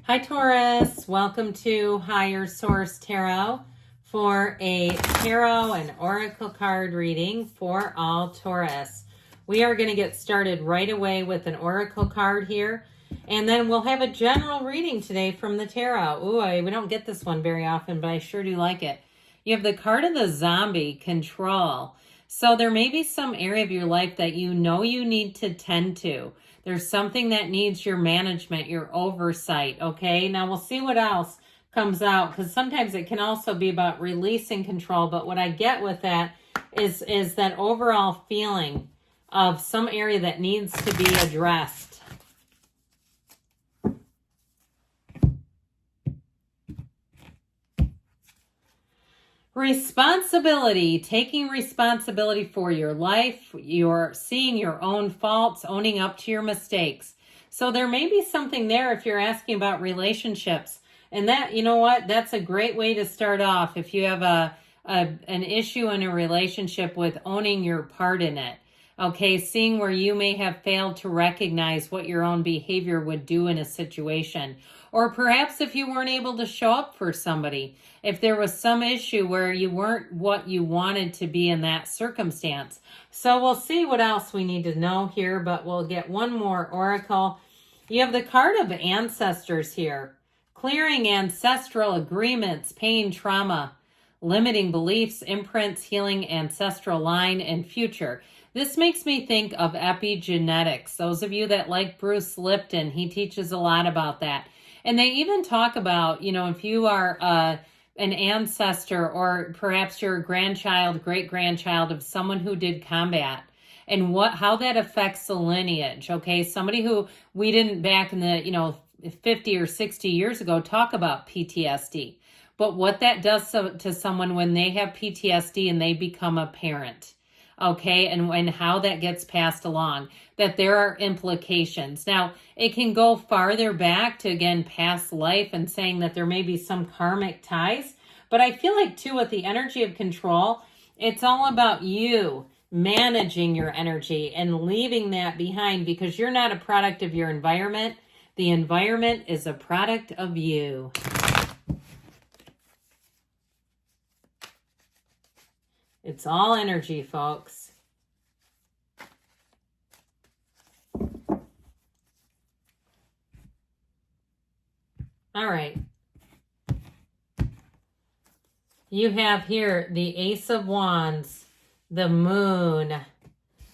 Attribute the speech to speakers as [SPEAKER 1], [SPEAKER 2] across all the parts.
[SPEAKER 1] Hi Taurus, welcome to Higher Source Tarot for a tarot and oracle card reading for all Taurus. We are going to get started right away with an oracle card here, and then we'll have a general reading today from the tarot. Ooh, we don't get this one very often, but I sure do like it. You have the card of the zombie, control. So there may be some area of your life that you know you need to tend to. There's something that needs your management, your oversight, okay? Now we'll see what else comes out, because sometimes it can also be about releasing control, but what I get with that is that overall feeling of some area that needs to be addressed. Responsibility, taking responsibility for your life, you're seeing your own faults, owning up to your mistakes. So there may be something there if you're asking about relationships. And that, you know what, that's a great way to start off if you have an issue in a relationship with owning your part in it. Okay, seeing where you may have failed to recognize what your own behavior would do in a situation. Or perhaps if you weren't able to show up for somebody, if there was some issue where you weren't what you wanted to be in that circumstance. So we'll see what else we need to know here, but we'll get one more oracle. You have the card of ancestors here. Clearing ancestral agreements, pain, trauma, limiting beliefs, imprints, healing ancestral line, and future. This makes me think of epigenetics. Those of you that like Bruce Lipton, he teaches a lot about that. And they even talk about, you know, if you are an ancestor or perhaps you're a grandchild, great-grandchild of someone who did combat and how that affects the lineage, okay? Somebody who we didn't back in the, 50 or 60 years ago talk about PTSD. But what that does to someone when they have PTSD and they become a parent, okay, and how that gets passed along, that there are implications. Now, it can go farther back to, again, past life and saying that there may be some karmic ties. But I feel like, too, with the energy of control, it's all about you managing your energy and leaving that behind, because you're not a product of your environment. The environment is a product of you. It's all energy, folks. All right. You have here the Ace of Wands, the Moon,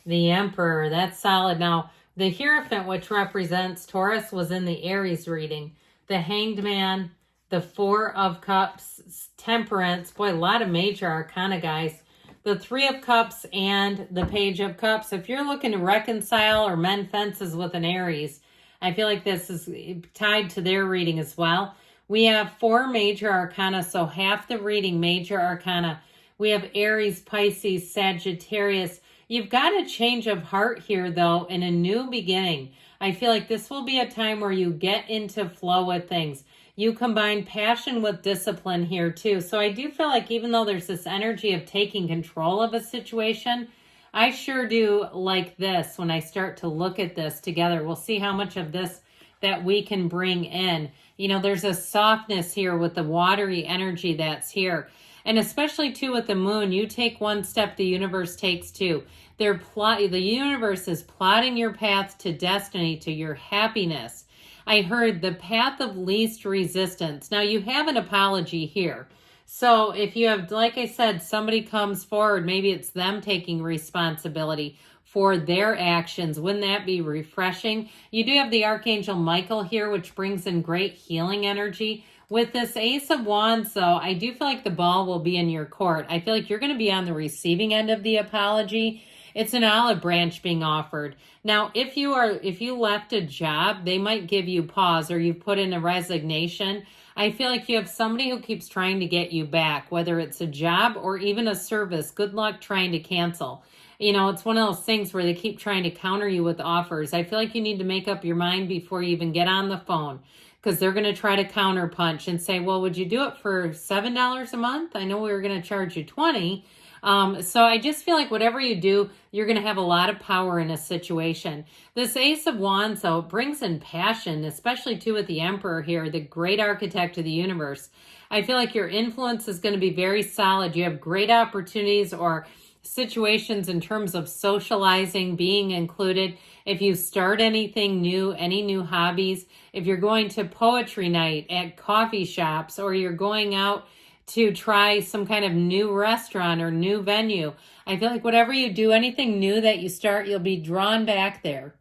[SPEAKER 1] the Emperor. That's solid. Now, the Hierophant, which represents Taurus, was in the Aries reading. The Hanged Man, the Four of Cups, Temperance. Boy, a lot of major arcana, guys. The Three of Cups and the Page of Cups. If you're looking to reconcile or mend fences with an Aries, I feel like this is tied to their reading as well. We have four major arcana, so half the reading, major arcana. We have Aries, Pisces, Sagittarius. You've got a change of heart here, though, and a new beginning. I feel like this will be a time where you get into flow with things. You combine passion with discipline here, too. So I do feel like even though there's this energy of taking control of a situation, I sure do like this when I start to look at this together. We'll see how much of this that we can bring in. You know, there's a softness here with the watery energy that's here. And especially, too, with the moon, you take one step, the universe takes two. The universe is plotting your path to destiny, to your happiness. I heard the path of least resistance. Now, you have an apology here. So if you have, like I said, somebody comes forward, maybe it's them taking responsibility for their actions. Wouldn't that be refreshing? You do have the Archangel Michael here, which brings in great healing energy. With this Ace of Wands, though, I do feel like the ball will be in your court. I feel like you're going to be on the receiving end of the apology. It's an olive branch being offered. Now, if you left a job, they might give you pause, or you've put in a resignation. I feel like you have somebody who keeps trying to get you back, whether it's a job or even a service. Good luck trying to cancel. You know, it's one of those things where they keep trying to counter you with offers. I feel like you need to make up your mind before you even get on the phone, because they're going to try to counterpunch and say, well, would you do it for $7 a month? I know we were going to charge you $20. So I just feel like whatever you do, you're going to have a lot of power in a situation. This Ace of Wands, though, brings in passion, especially too with the Emperor here, the great architect of the universe. I feel like your influence is going to be very solid. You have great opportunities or situations in terms of socializing, being included. If you start anything new, any new hobbies, if you're going to poetry night at coffee shops, or you're going out to try some kind of new restaurant or new venue, I feel like whatever you do, anything new that you start, you'll be drawn back there.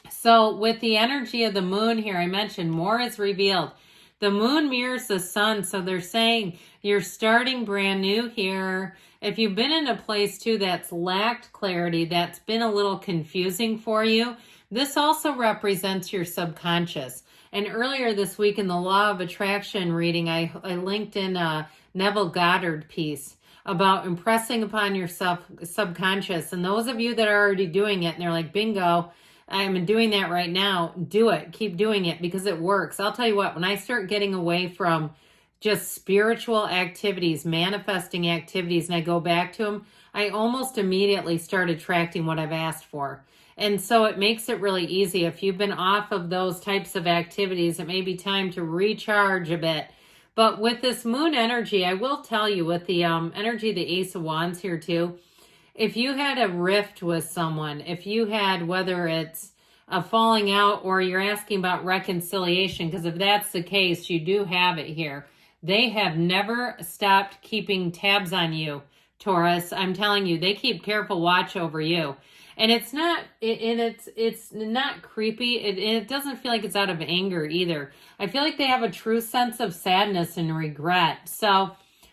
[SPEAKER 1] So with the energy of the moon here, I mentioned more is revealed. The moon mirrors the sun, so they're saying you're starting brand new here. If you've been in a place too that's lacked clarity, that's been a little confusing for you, this also represents your subconscious. And earlier this week in the Law of Attraction reading, I linked in a Neville Goddard piece about impressing upon your subconscious. And those of you that are already doing it and they're like, bingo, I'm doing that right now, do it. Keep doing it because it works. I'll tell you what, when I start getting away from just spiritual activities, manifesting activities, and I go back to them, I almost immediately start attracting what I've asked for. And so it makes it really easy. If you've been off of those types of activities, it may be time to recharge a bit. But with this moon energy, I will tell you, with the energy of the Ace of Wands here too, if you had a rift with someone, if you had, whether it's a falling out or you're asking about reconciliation, because if that's the case, you do have it here. They have never stopped keeping tabs on you, Taurus. I'm telling you, they keep careful watch over you. And it's not, it's not creepy. It doesn't feel like it's out of anger either. I feel like they have a true sense of sadness and regret. So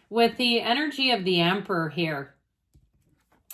[SPEAKER 1] with the energy of the Emperor here,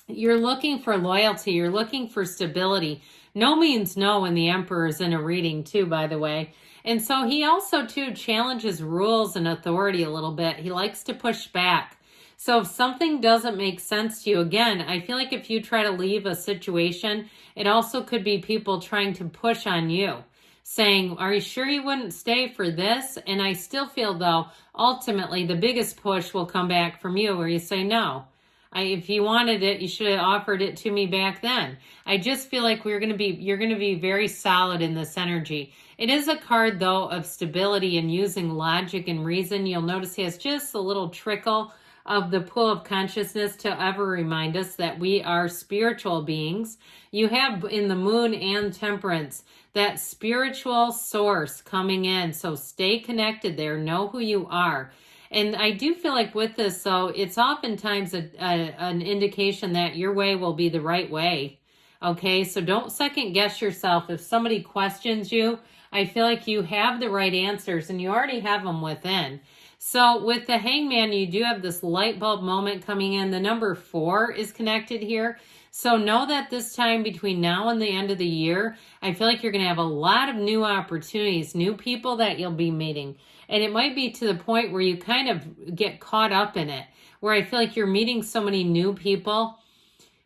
[SPEAKER 1] you're looking for loyalty. You're looking for stability. No means no when the Emperor is in a reading too, by the way. And so he also too challenges rules and authority a little bit. He likes to push back. So if something doesn't make sense to you, again, I feel like if you try to leave a situation, it also could be people trying to push on you, saying, are you sure you wouldn't stay for this? And I still feel, though, ultimately the biggest push will come back from you, where you say, no, if you wanted it, you should have offered it to me back then. I just feel like you're going to be very solid in this energy. It is a card, though, of stability and using logic and reason. You'll notice he has just a little trickle of the pool of consciousness to ever remind us that we are spiritual beings. You have in the moon and temperance that spiritual source coming in. So stay connected there. Know who you are. And I do feel like with this, though, it's oftentimes an indication that your way will be the right way. Okay, so don't second guess yourself. If somebody questions you, I feel like you have the right answers and you already have them within. So with the Hangman, you do have this light bulb moment coming in. The number 4 is connected here. So know that this time between now and the end of the year, I feel like you're going to have a lot of new opportunities, new people that you'll be meeting. And it might be to the point where you kind of get caught up in it, where I feel like you're meeting so many new people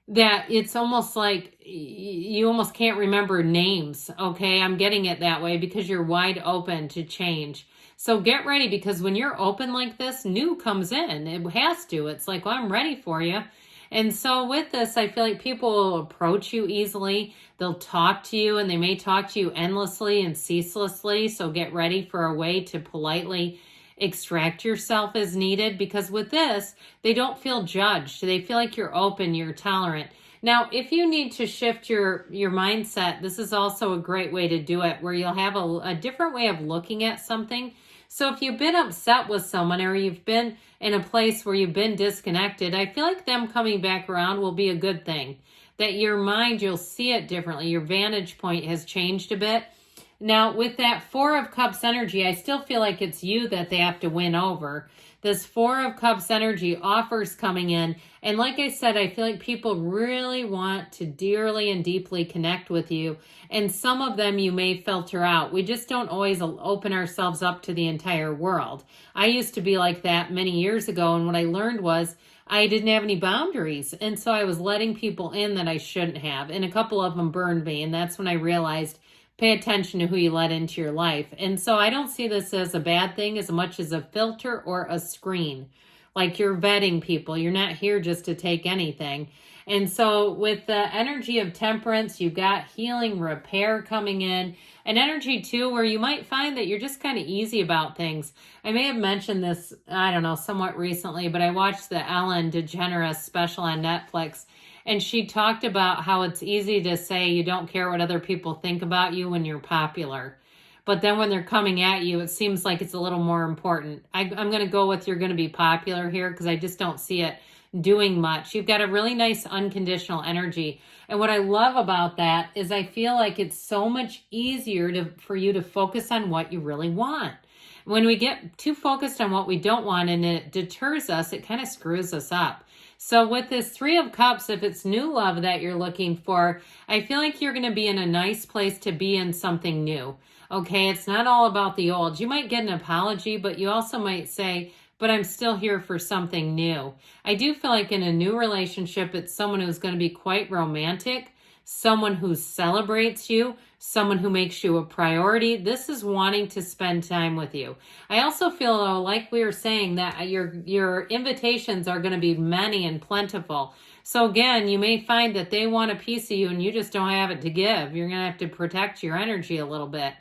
[SPEAKER 1] that it's almost like you almost can't remember names. Okay, I'm getting it that way because you're wide open to change. So get ready, because when you're open like this, new comes in. It has to. It's like, well, I'm ready for you. And so with this, I feel like people will approach you easily. They'll talk to you, and they may talk to you endlessly and ceaselessly. So get ready for a way to politely extract yourself as needed, because with this, they don't feel judged. They feel like you're open, you're tolerant. Now, if you need to shift your mindset, this is also a great way to do it, where you'll have a different way of looking at something. So if you've been upset with someone, or you've been in a place where you've been disconnected, I feel like them coming back around will be a good thing. That your mind, you'll see it differently. Your vantage point has changed a bit. Now, with that 4 of Cups energy, I still feel like it's you that they have to win over. This 4 of Cups energy, offers coming in. And like I said, I feel like people really want to dearly and deeply connect with you. And some of them you may filter out. We just don't always open ourselves up to the entire world. I used to be like that many years ago. And what I learned was I didn't have any boundaries. And so I was letting people in that I shouldn't have. And a couple of them burned me. And that's when I realized, pay attention to who you let into your life. And so I don't see this as a bad thing as much as a filter or a screen. Like you're vetting people. You're not here just to take anything. And so with the energy of temperance, you've got healing, repair coming in. An energy too where you might find that you're just kind of easy about things. I may have mentioned this, I don't know, somewhat recently, but I watched the Ellen DeGeneres special on Netflix. And she talked about how it's easy to say you don't care what other people think about you when you're popular. But then when they're coming at you, it seems like it's a little more important. I'm going to go with you're going to be popular here because I just don't see it doing much. You've got a really nice unconditional energy. And what I love about that is I feel like it's so much easier for you to focus on what you really want. When we get too focused on what we don't want and it deters us, it kind of screws us up. So with this Three of Cups, if it's new love that you're looking for, I feel like you're going to be in a nice place to be in something new. Okay, it's not all about the old. You might get an apology, but you also might say, but I'm still here for something new. I do feel like in a new relationship, it's someone who's going to be quite romantic, someone who celebrates you, someone who makes you a priority. This is wanting to spend time with you. I also feel, though, like we were saying, that your invitations are going to be many and plentiful. So again, you may find that they want a piece of you and you just don't have it to give. You're going to have to protect your energy a little bit.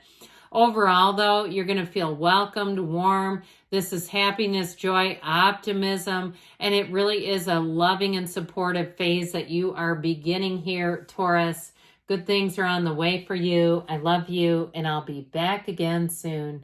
[SPEAKER 1] Overall, though, you're going to feel welcomed, warm. This is happiness, joy, optimism, and it really is a loving and supportive phase that you are beginning here, Taurus. Good things are on the way for you. I love you, and I'll be back again soon.